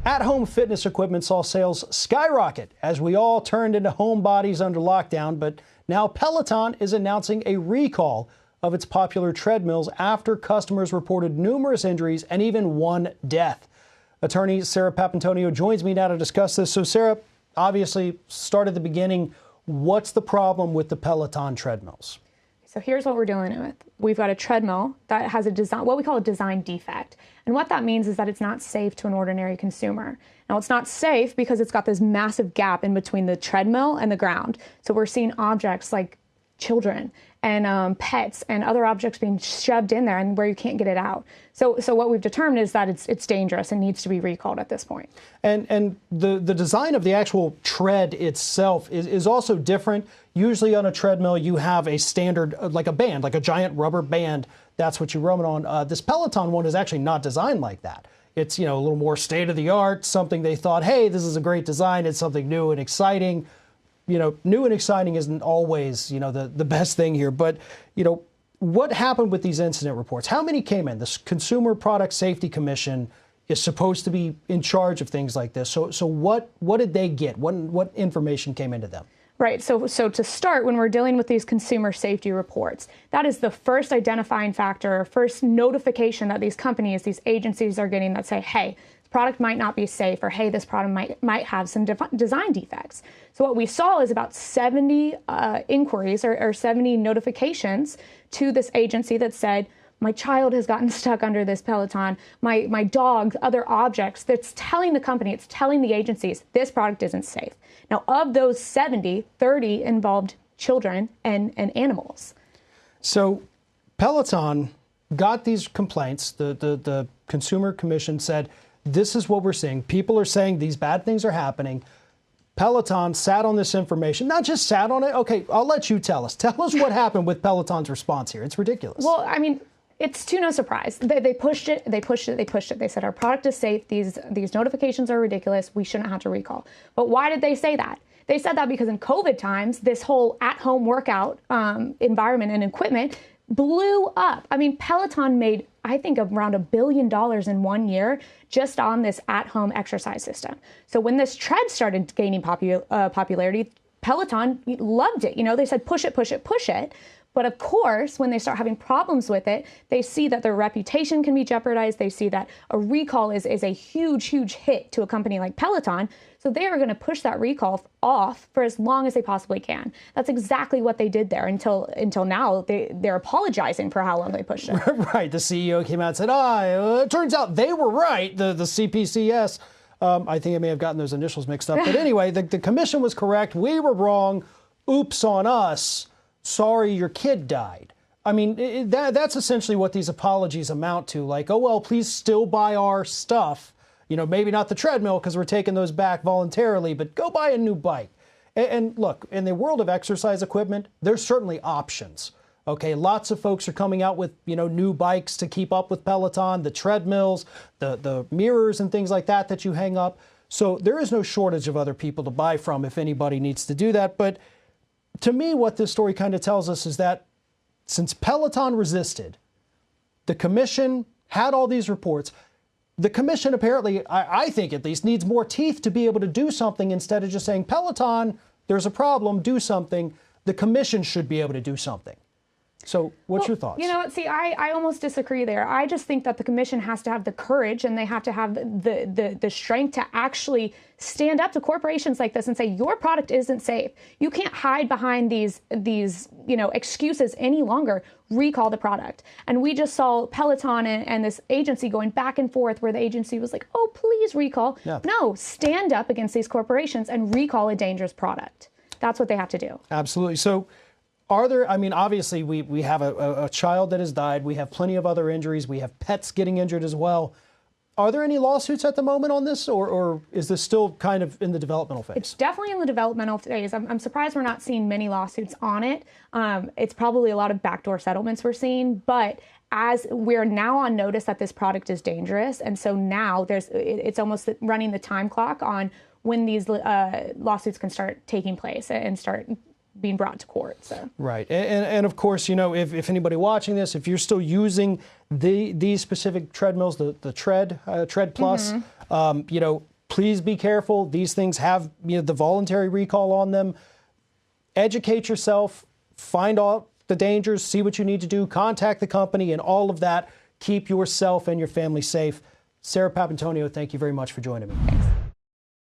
At-home fitness equipment saw sales skyrocket as we all turned into homebodies under lockdown, but now Peloton is announcing a recall of its popular treadmills after customers reported numerous injuries and even one death. Attorney Sarah Papantonio joins me now to discuss this. So Sarah, obviously start at the beginning. What's the problem with the Peloton treadmills? So here's what we're dealing with. We've got a treadmill that has a design, what we call a design defect. And what that means is that it's not safe to an ordinary consumer. Now, it's not safe because it's got this massive gap in between the treadmill and the ground. So we're seeing objects like children and pets and other objects being shoved in there and where you can't get it out. So what we've determined is that it's dangerous and needs to be recalled at this point. And the design of the actual tread itself is also different. Usually on a treadmill, you have a standard, like a band, like a giant rubber band. That's what you run on. This Peloton one is actually not designed like that. It's, a little more state of the art, something they thought, hey, this is a great design. It's something new and exciting. New and exciting isn't always, the best thing here. But, what happened with these incident reports? How many came in? The Consumer Product Safety Commission is supposed to be in charge of things like this. So what did they get? What information came into them? Right. So to start, when we're dealing with these consumer safety reports, that is the first identifying factor, first notification that these companies, these agencies are getting that say, hey, this product might not be safe, or hey, this product might have some design defects. So what we saw is about 70 inquiries or 70 notifications to this agency that said, my child has gotten stuck under this Peloton, my dog, other objects. That's telling the company, it's telling the agencies, this product isn't safe. Now, of those 70, 30 involved children and animals. So Peloton got these complaints. The Consumer Commission said, this is what we're seeing. People are saying these bad things are happening. Peloton sat on this information, not just sat on it. Okay, I'll let you tell us. Tell us what happened with Peloton's response here. It's ridiculous. Well, I mean, it's to no surprise. They pushed it. They said our product is safe. These notifications are ridiculous. We shouldn't have to recall. But why did they say that? They said that because in COVID times, this whole at-home workout environment and equipment blew up. I mean, Peloton made, I think, around $1 billion in 1 year just on this at-home exercise system. So when this tread started gaining popularity, Peloton loved it. They said, push it, push it, push it. But of course, when they start having problems with it, they see that their reputation can be jeopardized. They see that a recall is a huge, huge hit to a company like Peloton. So they are going to push that recall off for as long as they possibly can. That's exactly what they did there until now. They're apologizing for how long they pushed it. Right. The CEO came out and said, it turns out they were right, the CPCS. I think I may have gotten those initials mixed up. But anyway, the commission was correct. We were wrong. Oops on us. Sorry, your kid died. I mean, that's essentially what these apologies amount to. Like, oh, well, please still buy our stuff. Maybe not the treadmill because we're taking those back voluntarily, but go buy a new bike. And look, in the world of exercise equipment, there's certainly options. Okay, lots of folks are coming out with, new bikes to keep up with Peloton, the treadmills, the mirrors and things like that you hang up. So there is no shortage of other people to buy from if anybody needs to do that. But to me, what this story kind of tells us is that since Peloton resisted, the commission had all these reports. The commission apparently, I think at least, needs more teeth to be able to do something instead of just saying, Peloton, there's a problem, do something. The commission should be able to do something. So what's your thoughts? See, I almost disagree there. I just think that the commission has to have the courage and they have to have the strength to actually stand up to corporations like this and say, your product isn't safe. You can't hide behind these excuses any longer. Recall the product. And we just saw Peloton and this agency going back and forth where the agency was like, oh, please recall. Yeah. No, stand up against these corporations and recall a dangerous product. That's what they have to do. Absolutely. So obviously we have a child that has died. We have plenty of other injuries. We have pets getting injured as well. Are there any lawsuits at the moment on this, or is this still kind of in the developmental phase? It's definitely in the developmental phase. I'm surprised we're not seeing many lawsuits on it. It's probably a lot of backdoor settlements we're seeing, but as we're now on notice that this product is dangerous, and so now it's almost running the time clock on when these lawsuits can start taking place and start being brought to court. So. Right. And of course, if anybody watching this, if you're still using these specific treadmills, the Tread Plus, Please be careful. These things have the voluntary recall on them. Educate yourself, find out the dangers, see what you need to do, contact the company, and all of that. Keep yourself and your family safe. Sarah Papantonio, thank you very much for joining me. Thanks.